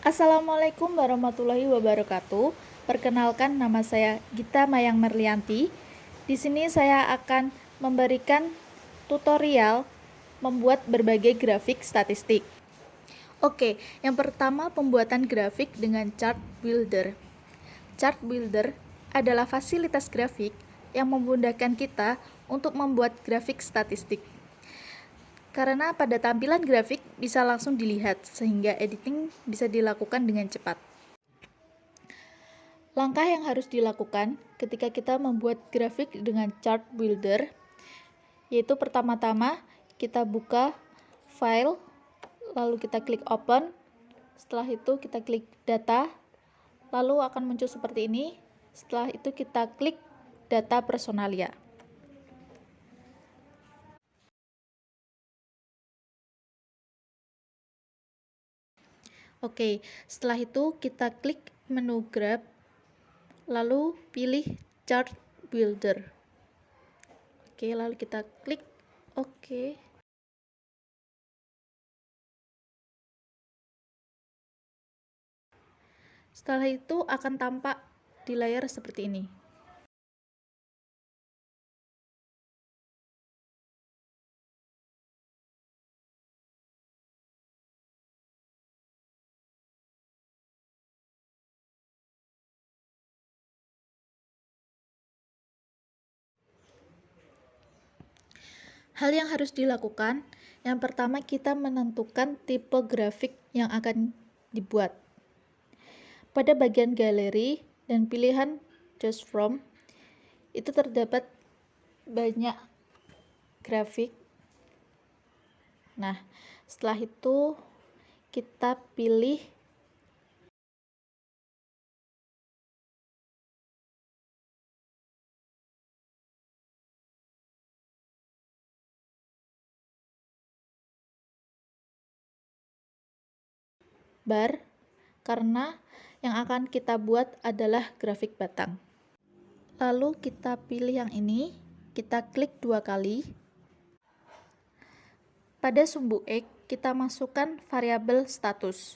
Assalamualaikum warahmatullahi wabarakatuh. Perkenalkan, nama saya Gita Mayang Merlianti. Di sini saya akan memberikan tutorial membuat berbagai grafik statistik. Oke, yang pertama pembuatan grafik dengan chart builder. Chart builder adalah fasilitas grafik yang memudahkan kita untuk membuat grafik statistik. Karena pada tampilan grafik bisa langsung dilihat, sehingga editing bisa dilakukan dengan cepat. Langkah yang harus dilakukan ketika kita membuat grafik dengan chart builder, yaitu pertama-tama kita buka file, lalu kita klik open, setelah itu kita klik data, lalu akan muncul seperti ini. Setelah itu kita klik data personalia. Oke, setelah itu kita klik menu graph, lalu pilih chart builder. Oke, lalu kita klik oke. Setelah itu akan tampak di layar seperti ini. Hal yang harus dilakukan, yang pertama kita menentukan tipe grafik yang akan dibuat. Pada bagian galeri dan pilihan choose from, itu terdapat banyak grafik. Nah, setelah itu kita pilih bar, karena yang akan kita buat adalah grafik batang. Lalu kita pilih yang ini, kita klik 2 kali. Pada sumbu X, kita masukkan variabel status.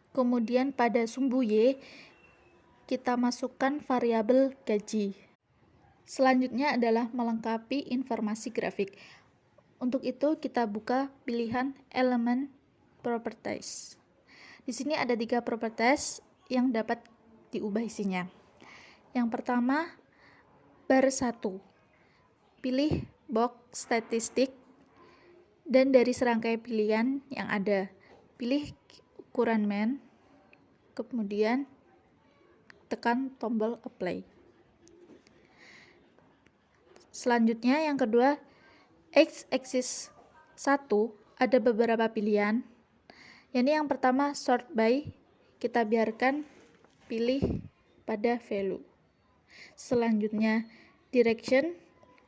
Kemudian pada sumbu Y, kita masukkan variabel gaji. Selanjutnya adalah melengkapi informasi grafik. Untuk itu kita buka pilihan elemen properties. Di sini ada 3 properties yang dapat diubah isinya. Yang pertama, bar 1. Pilih box statistik dan dari serangkai pilihan yang ada, pilih ukuran main, kemudian tekan tombol apply. Selanjutnya yang kedua, x-axis 1 ada beberapa pilihan. Ini yang pertama sort by, kita biarkan pilih pada value. Selanjutnya direction,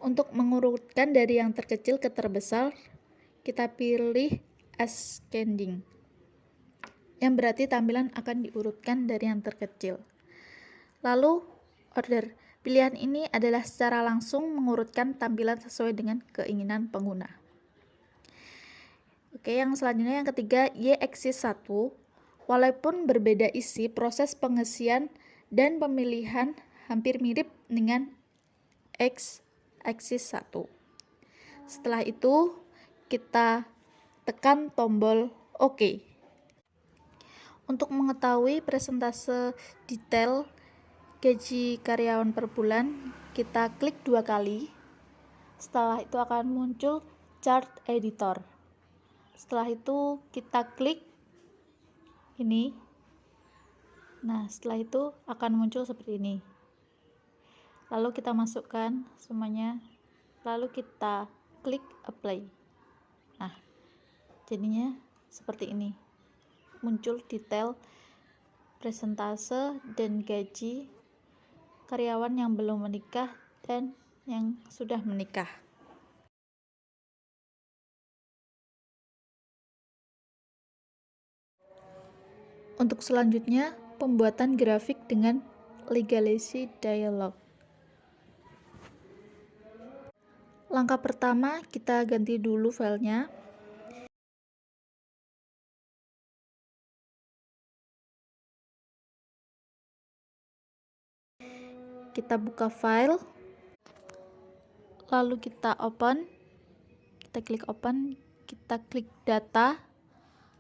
untuk mengurutkan dari yang terkecil ke terbesar, kita pilih ascending, yang berarti tampilan akan diurutkan dari yang terkecil. Lalu order, pilihan ini adalah secara langsung mengurutkan tampilan sesuai dengan keinginan pengguna. Oke, yang selanjutnya yang ketiga, y-axis 1. Walaupun berbeda isi, proses pengisian dan pemilihan hampir mirip dengan x-axis 1. Setelah itu, kita tekan tombol OK. Untuk mengetahui persentase detail gaji karyawan per bulan, kita klik 2 kali. Setelah itu akan muncul chart editor. Setelah itu kita klik ini. Nah, setelah itu akan muncul seperti ini. Lalu kita masukkan semuanya, lalu kita klik apply. Nah, jadinya seperti ini. Muncul detail persentase dan gaji karyawan yang belum menikah dan yang sudah menikah. Untuk selanjutnya, pembuatan grafik dengan legalize dialog. Langkah pertama, kita ganti dulu filenya. kita buka file, lalu kita open, kita klik open, kita klik data.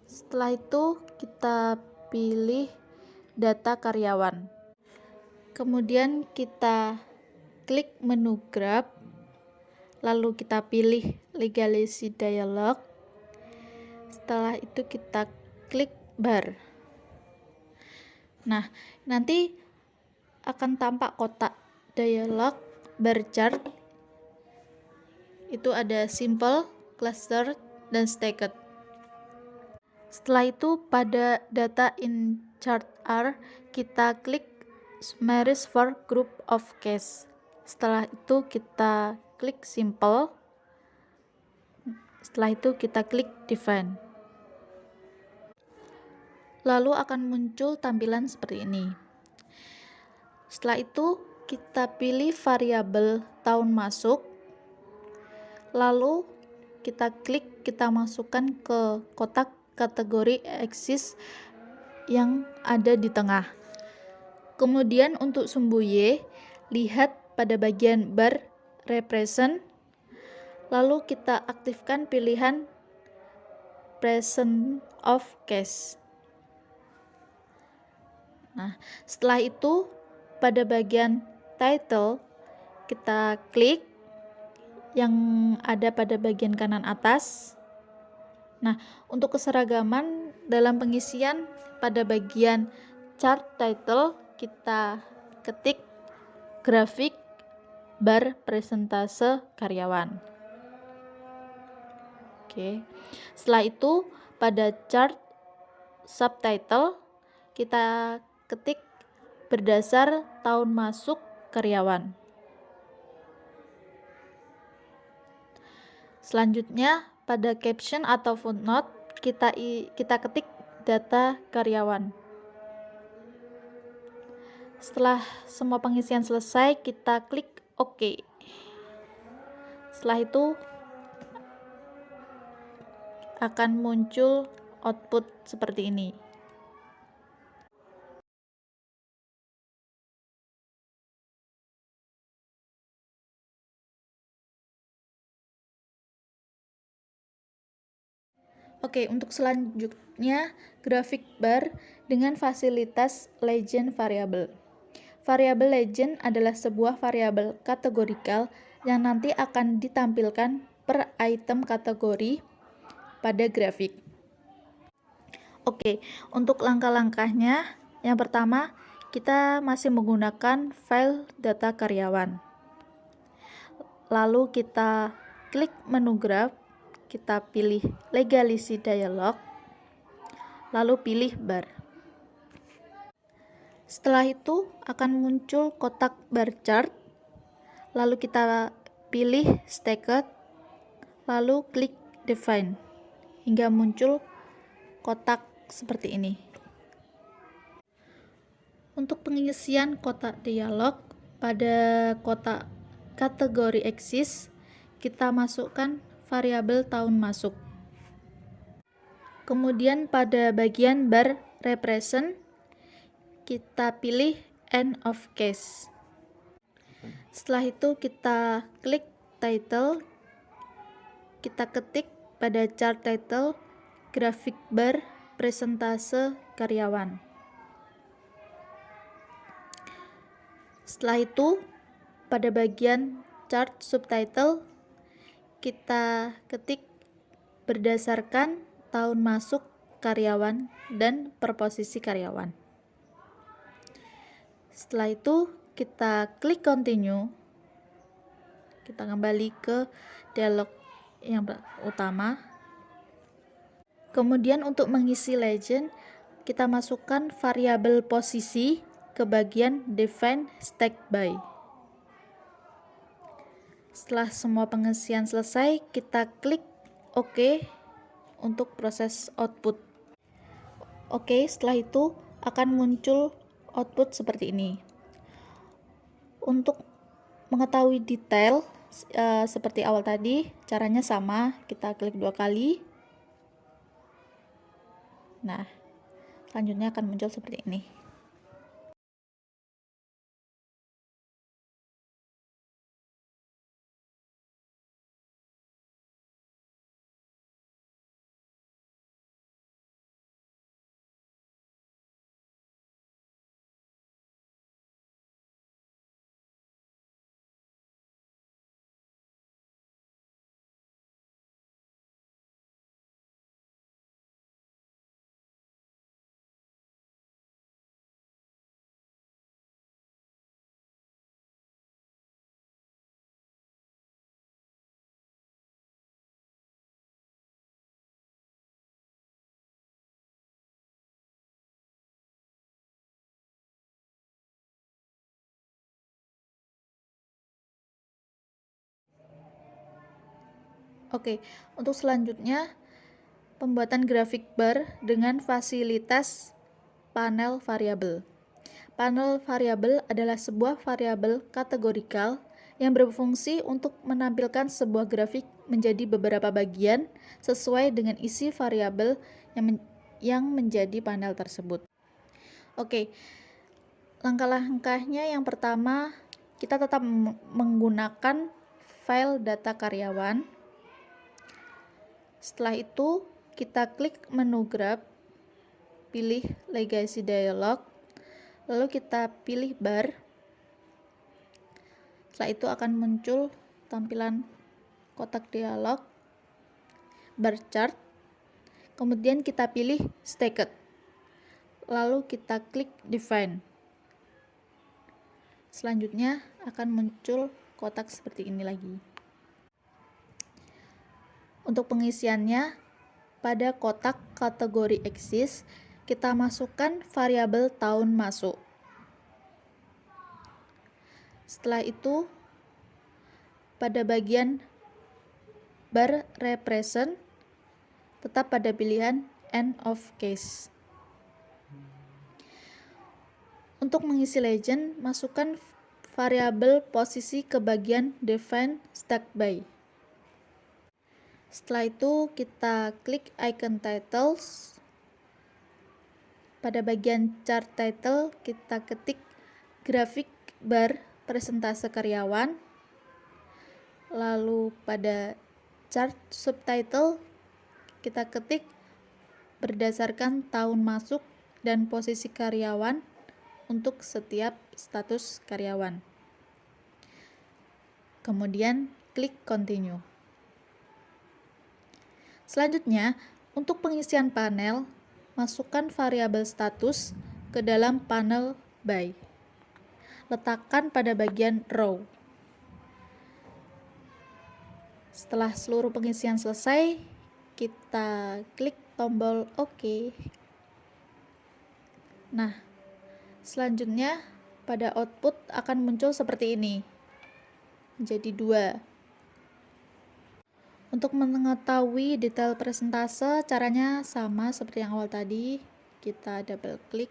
Setelah itu kita pilih data karyawan, kemudian kita klik menu grab, lalu kita pilih legalisity dialog. Setelah itu kita klik bar. Nah, nanti akan tampak kotak dialog bar chart. Itu ada simple, cluster, dan stacked. Setelah itu pada data in chart R kita klik summaries for group of case. Setelah itu kita klik simple. Setelah itu kita klik define. Lalu akan muncul tampilan seperti ini. Setelah itu kita pilih variabel tahun masuk. Lalu kita klik, kita masukkan ke kotak kategori axis yang ada di tengah. Kemudian untuk sumbu Y, lihat pada bagian bar represent. Lalu kita aktifkan pilihan present of case. Nah, setelah itu pada bagian title kita klik yang ada pada bagian kanan atas. Nah, untuk keseragaman dalam pengisian pada bagian chart title kita ketik grafik bar presentase karyawan. Oke. Setelah itu pada chart subtitle kita ketik berdasar tahun masuk karyawan. Selanjutnya pada caption atau footnote kita ketik data karyawan. Setelah semua pengisian selesai, kita klik OK. Setelah itu akan muncul output seperti ini. Oke, untuk selanjutnya grafik bar dengan fasilitas legend variable. Variabel legend adalah sebuah variabel kategorikal yang nanti akan ditampilkan per item kategori pada grafik. Oke, untuk langkah-langkahnya, yang pertama kita masih menggunakan file data karyawan. Lalu kita klik menu graph, kita pilih legalisity dialog, lalu pilih bar. Setelah itu akan muncul kotak bar chart, lalu kita pilih stacked, lalu klik define hingga muncul kotak seperti ini. Untuk pengisian kotak dialog pada kotak kategori axis kita masukkan variabel tahun masuk. Kemudian pada bagian bar represent kita pilih end of case. Setelah itu kita klik title, kita ketik pada chart title grafik bar presentase karyawan. Setelah itu pada bagian chart subtitle kita ketik berdasarkan tahun masuk karyawan dan per posisi karyawan. Setelah itu kita klik continue, kita kembali ke dialog yang utama. Kemudian untuk mengisi legend kita masukkan variabel posisi ke bagian define stack by. Setelah semua pengisian selesai, kita klik OK untuk proses output. Oke, setelah itu akan muncul output seperti ini. Untuk mengetahui detail seperti awal tadi, caranya sama, kita klik 2 kali. Nah, selanjutnya akan muncul seperti ini. Oke, untuk selanjutnya pembuatan grafik bar dengan fasilitas panel variabel. Panel variabel adalah sebuah variabel kategorikal yang berfungsi untuk menampilkan sebuah grafik menjadi beberapa bagian sesuai dengan isi variabel yang menjadi panel tersebut. Oke, langkah-langkahnya yang pertama, kita tetap menggunakan file data karyawan. Setelah itu, kita klik menu graph, pilih legacy dialog, lalu kita pilih bar. Setelah itu akan muncul tampilan kotak dialog, bar chart, kemudian kita pilih stacked, lalu kita klik define. Selanjutnya akan muncul kotak seperti ini lagi. Untuk pengisiannya, pada kotak kategori axis, kita masukkan variabel tahun masuk. Setelah itu, pada bagian bar represent, tetap pada pilihan end of case. Untuk mengisi legend, masukkan variabel posisi ke bagian define stack by. Setelah itu kita klik icon titles. Pada bagian chart title kita ketik grafik bar presentase karyawan. Lalu pada chart subtitle kita ketik berdasarkan tahun masuk dan posisi karyawan untuk setiap status karyawan. Kemudian klik continue. Selanjutnya, untuk pengisian panel, masukkan variabel status ke dalam panel by. Letakkan pada bagian row. Setelah seluruh pengisian selesai, kita klik tombol OK. Nah, selanjutnya pada output akan muncul seperti ini. Jadi 2. Untuk mengetahui detail presentase, caranya sama seperti yang awal tadi. Kita double klik.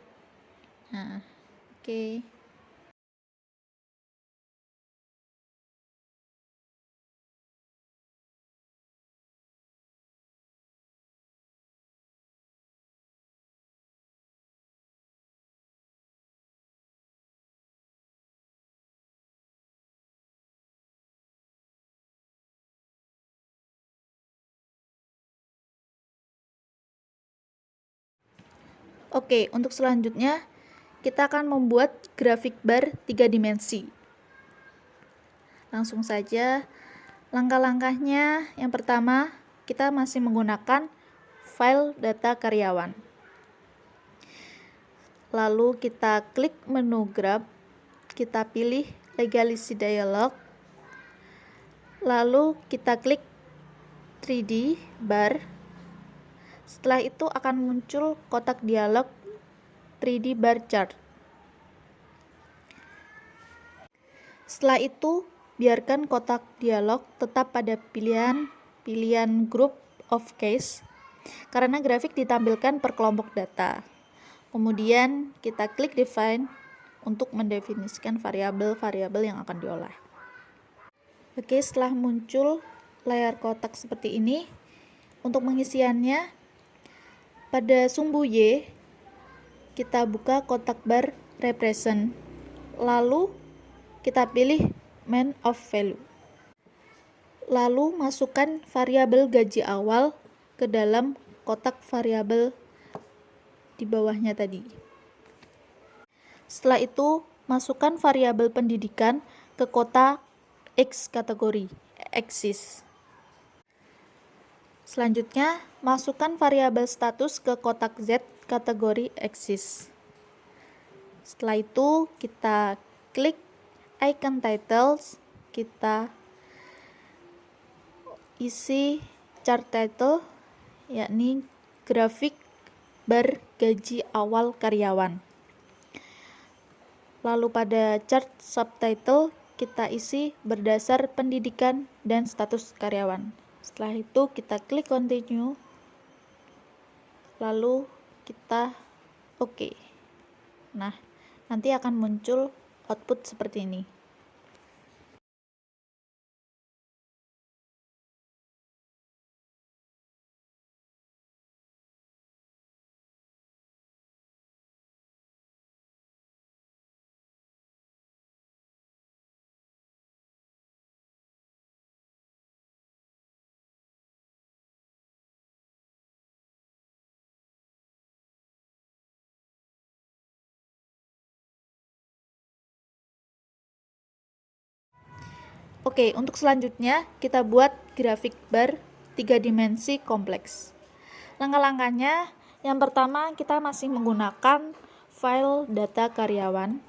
Nah, oke. Oke, untuk selanjutnya kita akan membuat grafik bar 3 dimensi. Langsung saja, langkah-langkahnya yang pertama, kita masih menggunakan file data karyawan. Lalu kita klik menu graph, kita pilih legacy dialog, lalu kita klik 3D bar. Setelah itu akan muncul kotak dialog 3D bar chart. Setelah itu, biarkan kotak dialog tetap pada pilihan group of case karena grafik ditampilkan per kelompok data. Kemudian kita klik define untuk mendefinisikan variabel-variabel yang akan diolah. Oke, setelah muncul layar kotak seperti ini, untuk pengisiannya pada sumbu Y kita buka kotak bar represent, lalu kita pilih main of value, lalu masukkan variabel gaji awal ke dalam kotak variabel di bawahnya tadi. Setelah itu masukkan variabel pendidikan ke kotak X kategori axis. Selanjutnya, masukkan variabel status ke kotak Z kategori axis. Setelah itu, kita klik icon titles, kita isi chart title, yakni grafik bar gaji awal karyawan. Lalu pada chart subtitle, kita isi berdasar pendidikan dan status karyawan. Setelah itu kita klik continue, lalu kita oke. Nah, nanti akan muncul output seperti ini. Oke, untuk selanjutnya kita buat grafik bar 3 dimensi kompleks. Langkah-langkahnya, yang pertama kita masih menggunakan file data karyawan.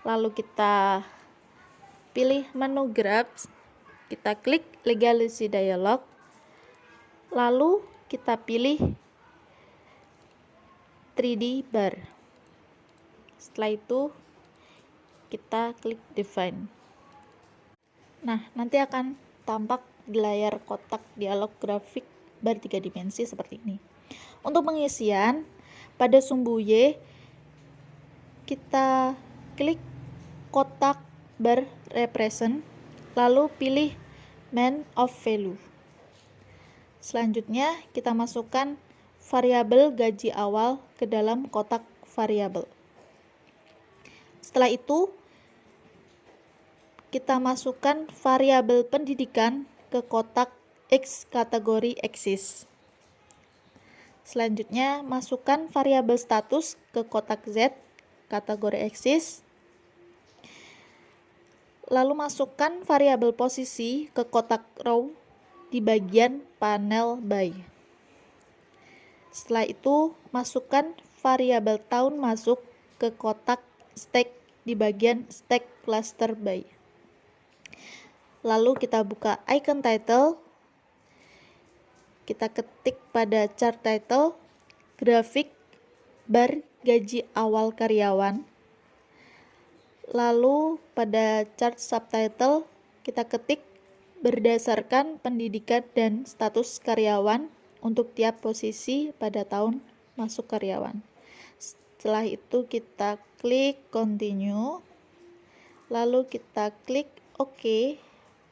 Lalu kita pilih menu Graphs, kita klik Legacy Dialog. Lalu kita pilih 3D bar. Setelah itu kita klik Define. Nah, nanti akan tampak di layar kotak dialog grafik bar 3 dimensi seperti ini. Untuk pengisian, pada sumbu Y, kita klik kotak bar represent, lalu pilih main of value. Selanjutnya, kita masukkan variabel gaji awal ke dalam kotak variabel. Setelah itu, kita masukkan variabel pendidikan ke kotak X kategori eksis. Selanjutnya, masukkan variabel status ke kotak Z kategori eksis. Lalu masukkan variabel posisi ke kotak row di bagian panel by. Setelah itu, masukkan variabel tahun masuk ke kotak stack di bagian stack cluster by. Lalu kita buka icon title, kita ketik pada chart title, grafik bar gaji awal karyawan. Lalu pada chart subtitle, kita ketik berdasarkan pendidikan dan status karyawan untuk tiap posisi pada tahun masuk karyawan. Setelah itu kita klik continue, lalu kita klik OK.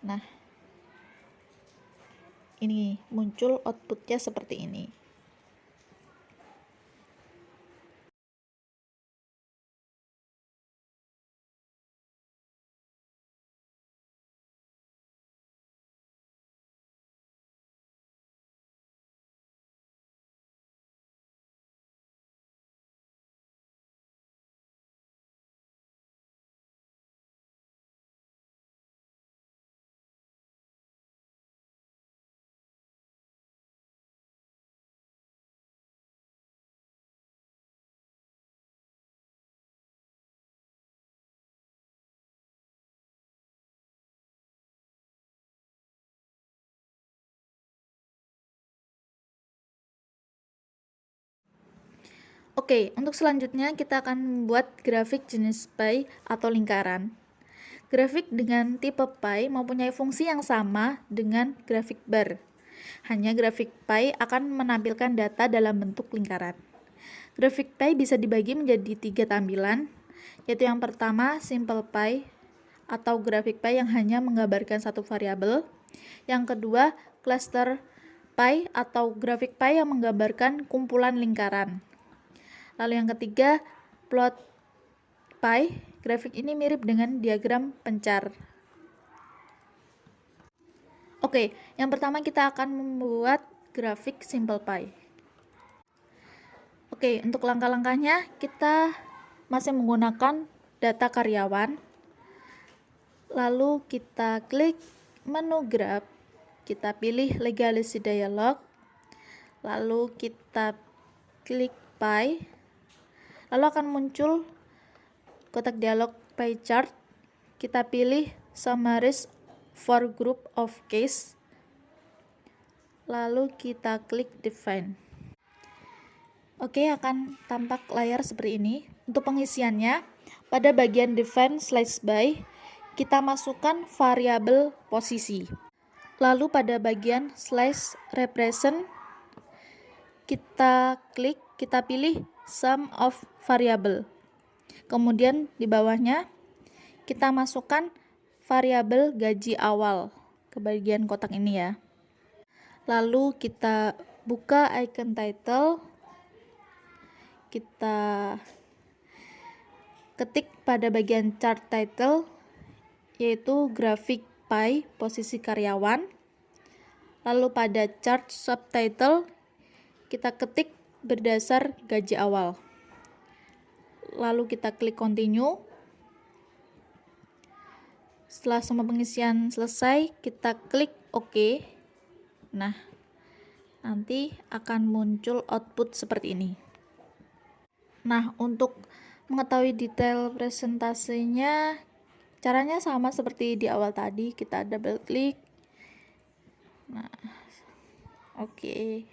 Nah, ini muncul outputnya seperti ini. Oke, untuk selanjutnya kita akan membuat grafik jenis pie atau lingkaran. Grafik dengan tipe pie mempunyai fungsi yang sama dengan grafik bar. Hanya grafik pie akan menampilkan data dalam bentuk lingkaran. Grafik pie bisa dibagi menjadi 3 tampilan, yaitu yang pertama simple pie atau grafik pie yang hanya menggambarkan satu variabel. Yang kedua cluster pie atau grafik pie yang menggambarkan kumpulan lingkaran. Lalu yang ketiga, plot pie. Grafik ini mirip dengan diagram pencar. Oke, yang pertama kita akan membuat grafik simple pie. Oke, untuk langkah-langkahnya kita masih menggunakan data karyawan. Lalu kita klik menu graph, kita pilih Legacy Dialog. Lalu kita klik pie. Lalu akan muncul kotak dialog pie chart. Kita pilih Summarize for group of case. Lalu kita klik Define. Oke, akan tampak layar seperti ini. Untuk pengisiannya, pada bagian Define/by, kita masukkan variabel posisi. Lalu pada bagian slash represent kita pilih sum of variable. Kemudian di bawahnya kita masukkan variabel gaji awal ke bagian kotak ini ya. Lalu kita buka icon title, kita ketik pada bagian chart title yaitu grafik pie posisi karyawan. Lalu pada chart subtitle kita ketik berdasar gaji awal. Lalu kita klik continue. Setelah semua pengisian selesai, kita klik OK. Nah, nanti akan muncul output seperti ini. Nah, untuk mengetahui detail presentasinya, caranya sama seperti di awal tadi. Kita double klik. Nah, oke.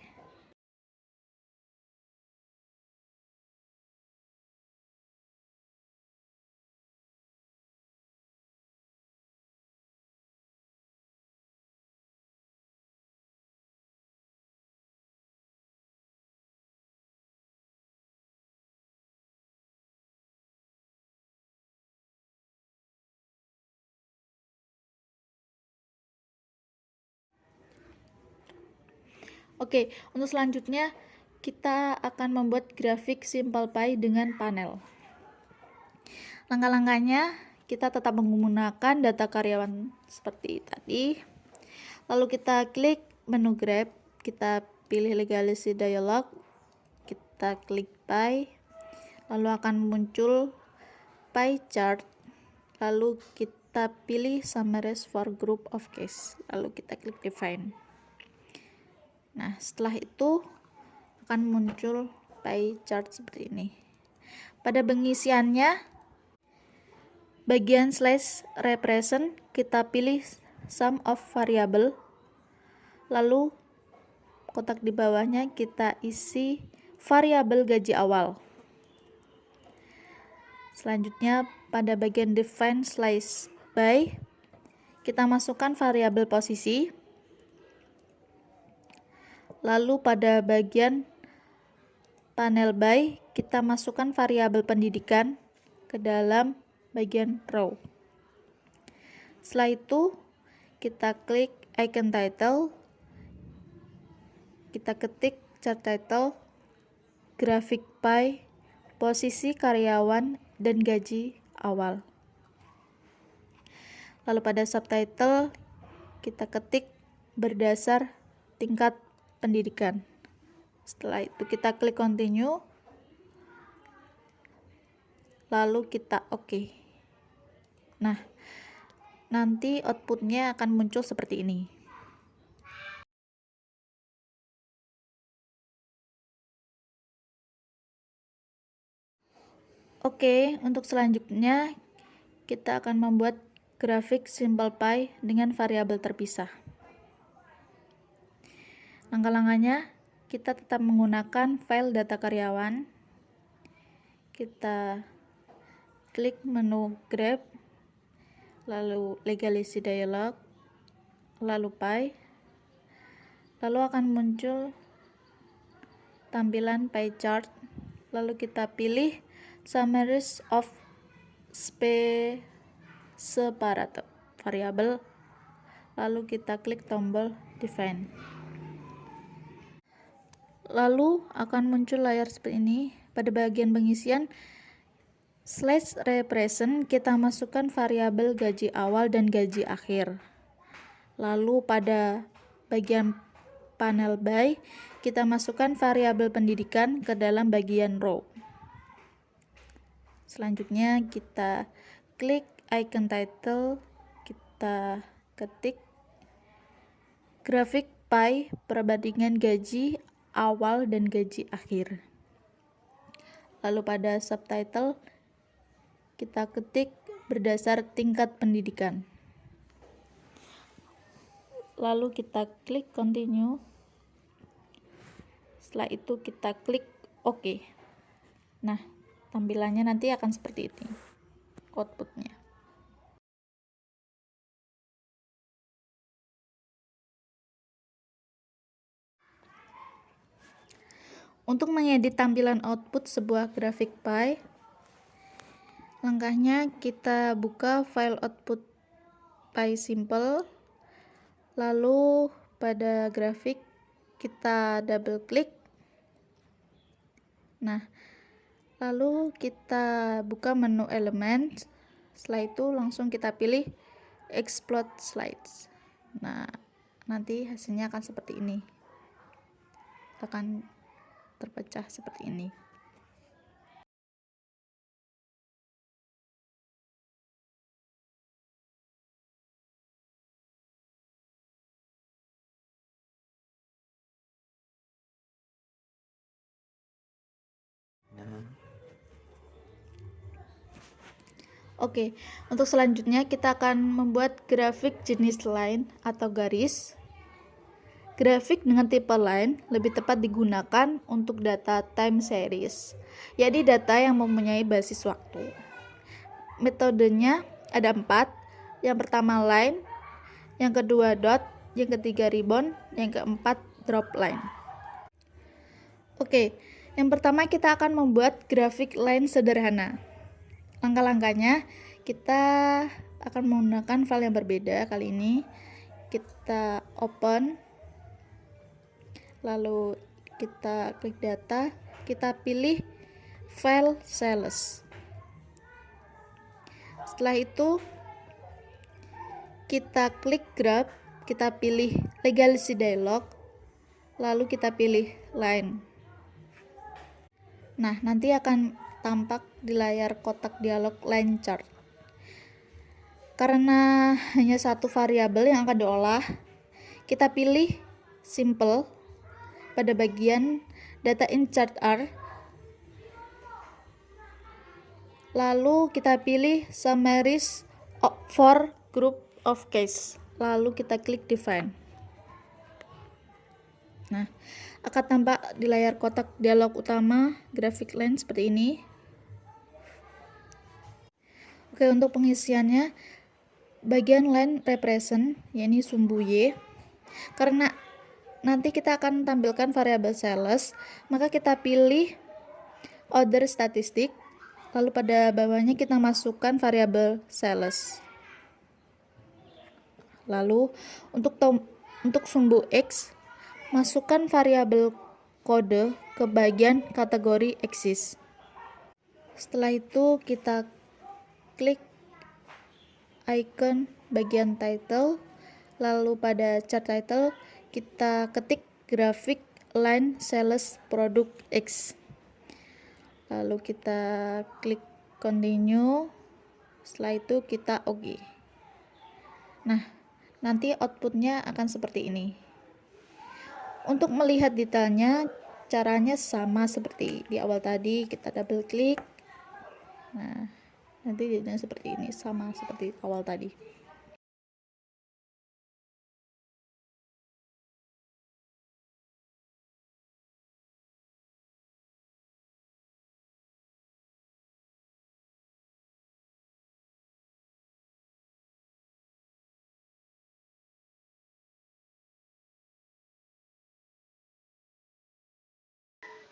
Oke, untuk selanjutnya kita akan membuat grafik Simple Pie dengan panel. Langkah-langkahnya kita tetap menggunakan data karyawan seperti tadi. Lalu kita klik menu grab, kita pilih legalisasi dialog, kita klik pie, lalu akan muncul pie chart, lalu kita pilih summarize for group of case, lalu kita klik define. Nah, setelah itu akan muncul pie chart seperti ini. Pada pengisiannya, bagian slash represent kita pilih sum of variable, lalu kotak di bawahnya kita isi variabel gaji awal. Selanjutnya pada bagian define slash by kita masukkan variabel posisi. Lalu pada bagian panel by kita masukkan variabel pendidikan ke dalam bagian row. Setelah itu kita klik icon title, kita ketik chart title, grafik pie, posisi karyawan dan gaji awal. Lalu pada subtitle kita ketik berdasar tingkat pendidikan. Setelah itu kita klik continue, lalu kita OK. Nah, nanti outputnya akan muncul seperti ini. Oke, untuk selanjutnya kita akan membuat grafik Simple Pie dengan variabel terpisah. Langkah-langkahnya kita tetap menggunakan file data karyawan. Kita klik menu grab, lalu legalisasi dialog, lalu pie, lalu akan muncul tampilan pie chart, lalu kita pilih summaries of separate variable, lalu kita klik tombol define. Lalu akan muncul layar seperti ini. Pada bagian pengisian slash represent kita masukkan variabel gaji awal dan gaji akhir. Lalu pada bagian panel by kita masukkan variabel pendidikan ke dalam bagian row. Selanjutnya kita klik icon title, kita ketik grafik pie perbandingan gaji awal dan gaji akhir. Lalu pada subtitle kita ketik berdasar tingkat pendidikan. Lalu kita klik continue. Setelah itu kita klik OK. Nah, tampilannya nanti akan seperti ini outputnya. Untuk mengedit tampilan output sebuah grafik pie, langkahnya kita buka file output pie simple, lalu pada grafik kita double klik. Nah, lalu kita buka menu elemen. Setelah itu langsung kita pilih explode slides. Nah, nanti hasilnya akan seperti ini. Akan terpecah seperti ini. Oke, untuk selanjutnya kita akan membuat grafik jenis line atau garis. Grafik dengan tipe line lebih tepat digunakan untuk data time series, yaitu data yang mempunyai basis waktu. Metodenya ada 4. Yang pertama line, yang kedua dot, yang ketiga ribbon, yang keempat drop line. Oke, yang pertama kita akan membuat grafik line sederhana. Langkah-langkahnya kita akan menggunakan file yang berbeda. Kali ini kita open, lalu kita klik data, kita pilih file sales. Setelah itu kita klik grab, kita pilih legacy dialog, lalu kita pilih line. Nah, nanti akan tampak di layar kotak dialog line chart. Karena hanya satu variabel yang akan diolah, kita pilih simple pada bagian data in chart R, lalu kita pilih summaries for group of case, lalu kita klik define. Nah, akan tampak di layar kotak dialog utama grafik line seperti ini. Oke, untuk pengisiannya bagian line represent, yakni sumbu Y. Karena nanti kita akan tampilkan variabel sales, maka kita pilih order statistik, lalu pada bawahnya kita masukkan variabel sales. Lalu untuk sumbu X, masukkan variabel kode ke bagian kategori axis. Setelah itu kita klik icon bagian title, lalu pada chart title kita ketik grafik line sales produk X, lalu kita klik continue. Setelah itu kita OK. Nah, nanti outputnya akan seperti ini. Untuk melihat detailnya caranya sama seperti di awal tadi, kita double klik. Nah, nanti jadinya seperti ini, sama seperti awal tadi.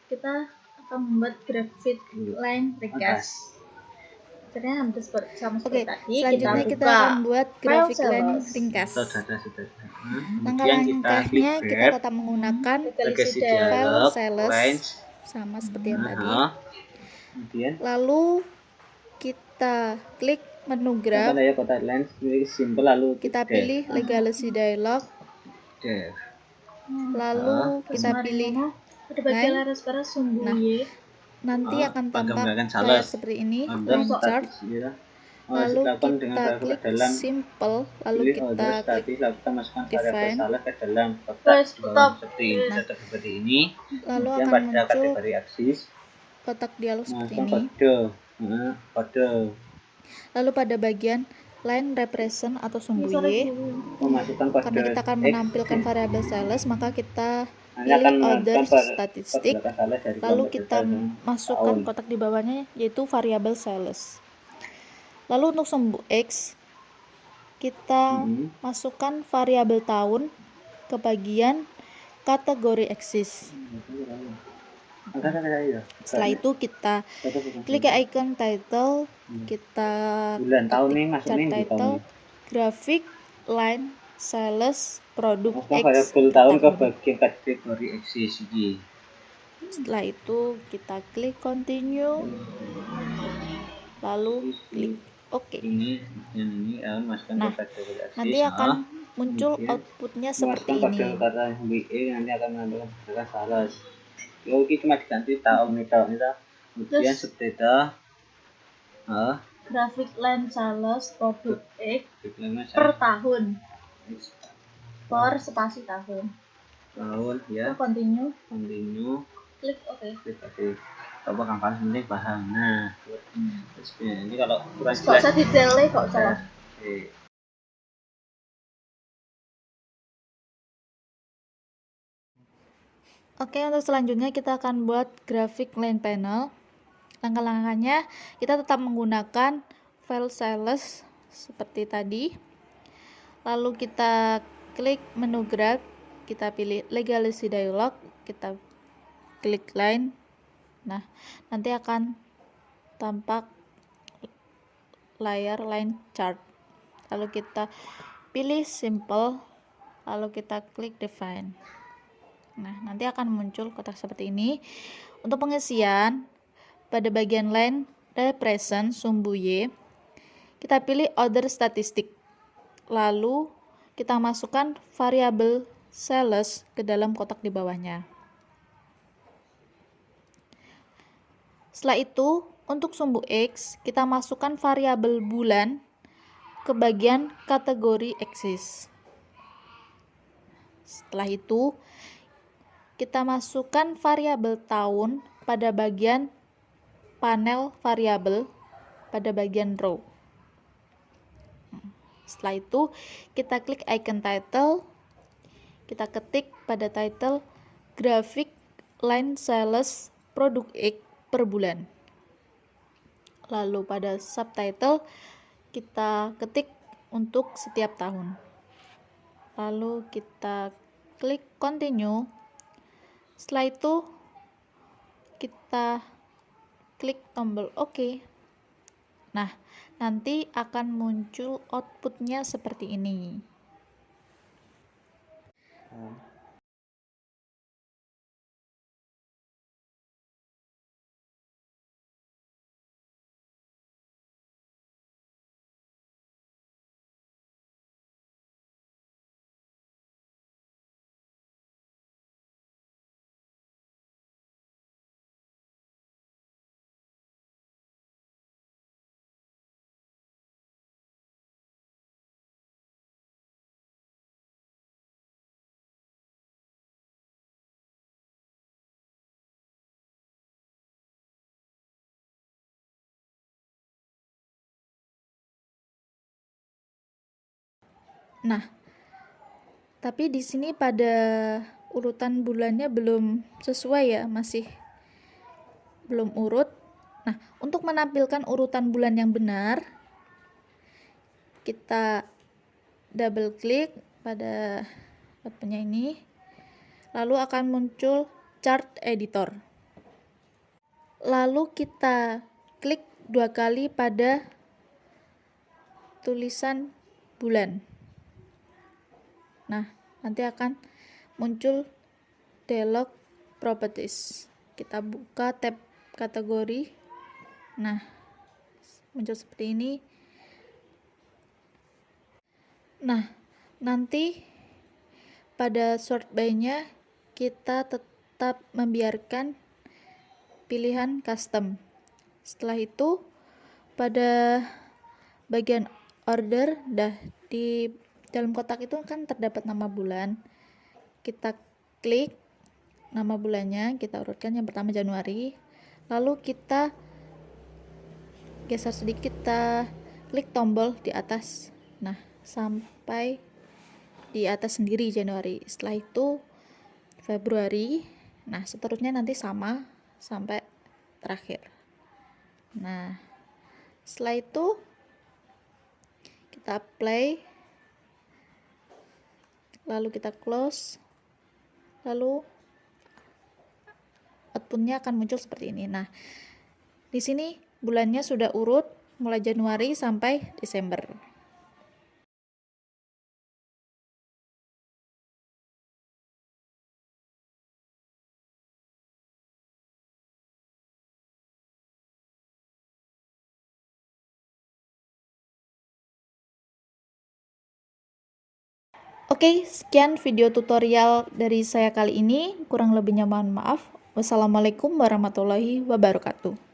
Kita akan membuat grafik line recast. Caranya hampir sama seperti tadi. Selanjutnya kita akan buat grafik line ringkas. Langkah-langkahnya kita tetap menggunakan file sales sama seperti yang tadi. Lalu kita klik menu graph, kita pilih legacy dialog, lalu kita pilih line. Nah, nanti akan tampak layar seperti ini, line chart. Lalu kita klik simple, lalu kita klik define. Nah, lalu akan muncul kotak dialog seperti ini. Lalu pada bagian line represent atau sumbu Y, karena kita akan menampilkan variabel sales, maka kita pilih order statistik, lalu kita masukkan kotak di bawahnya yaitu variabel sales. Lalu untuk sumbu X, kita masukkan variabel tahun ke bagian kategori axis. Setelah itu kita klik icon title, kita bulan tahun ketik nih masuk chart minggu title, tahun. grafik, line, sales, produk Masukkan X variabel per tahun ke tahun. bagian kategori eksis iki. Setelah itu kita klik continue, lalu klik OK. Ini masukkan Nah, ke kategori eksis. nanti akan muncul Kemudian outputnya masukkan seperti pada ini. kata BE nanti akan menentukan kata sales. Ini cuma diganti tahun ini. Kemudian subdata Grafik line sales produk X per tahun. Per spasi tahun ya. Continue, Klik OK. coba kapan ini paham. Nah, ini kalau kurang Kok jelas usah detailnya kok salah. Oke, untuk selanjutnya kita akan buat grafik line panel. Langkah-langkahnya kita tetap menggunakan file sales seperti tadi. Lalu kita klik menu graph, kita pilih legacy dialog, kita klik line. Nah, nanti akan tampak layar line chart. Lalu kita pilih simple, lalu kita klik define. Nah, nanti akan muncul kotak seperti ini. Untuk pengisian, pada bagian line represent sumbu Y, kita pilih order statistik. Lalu kita masukkan variabel sales ke dalam kotak di bawahnya. Setelah itu, untuk sumbu X, kita masukkan variabel bulan ke bagian kategori eksis. Setelah itu, kita masukkan variabel tahun pada bagian panel variabel pada bagian row. Setelah itu, kita klik icon title, kita ketik pada title grafik line sales produk X per bulan. Lalu pada subtitle, kita ketik untuk setiap tahun. Lalu kita klik continue. Setelah itu kita klik tombol OK. Nah, nanti akan muncul outputnya seperti ini. Nah, tapi di sini pada urutan bulannya belum sesuai ya, masih belum urut. Nah, untuk menampilkan urutan bulan yang benar, kita double klik pada buttonnya ini, lalu akan muncul chart editor. Lalu kita klik 2 kali pada tulisan bulan. Nah, nanti akan muncul dialog properties. Kita buka tab kategori. Nah, muncul seperti ini. Nah, nanti pada sort by-nya kita tetap membiarkan pilihan custom. Setelah itu pada bagian order, di dalam kotak itu kan terdapat nama bulan. Kita klik nama bulannya, kita urutkan yang pertama Januari. Lalu kita geser sedikit, kita klik tombol di atas. Nah, sampai di atas sendiri Januari. Setelah itu Februari. Nah, seterusnya nanti sama sampai terakhir. Nah, setelah itu kita apply, lalu kita close, lalu outputnya akan muncul seperti ini. Nah, di sini bulannya sudah urut mulai Januari sampai Desember. Oke, sekian video tutorial dari saya kali ini. Kurang lebihnya mohon maaf. Wassalamualaikum warahmatullahi wabarakatuh.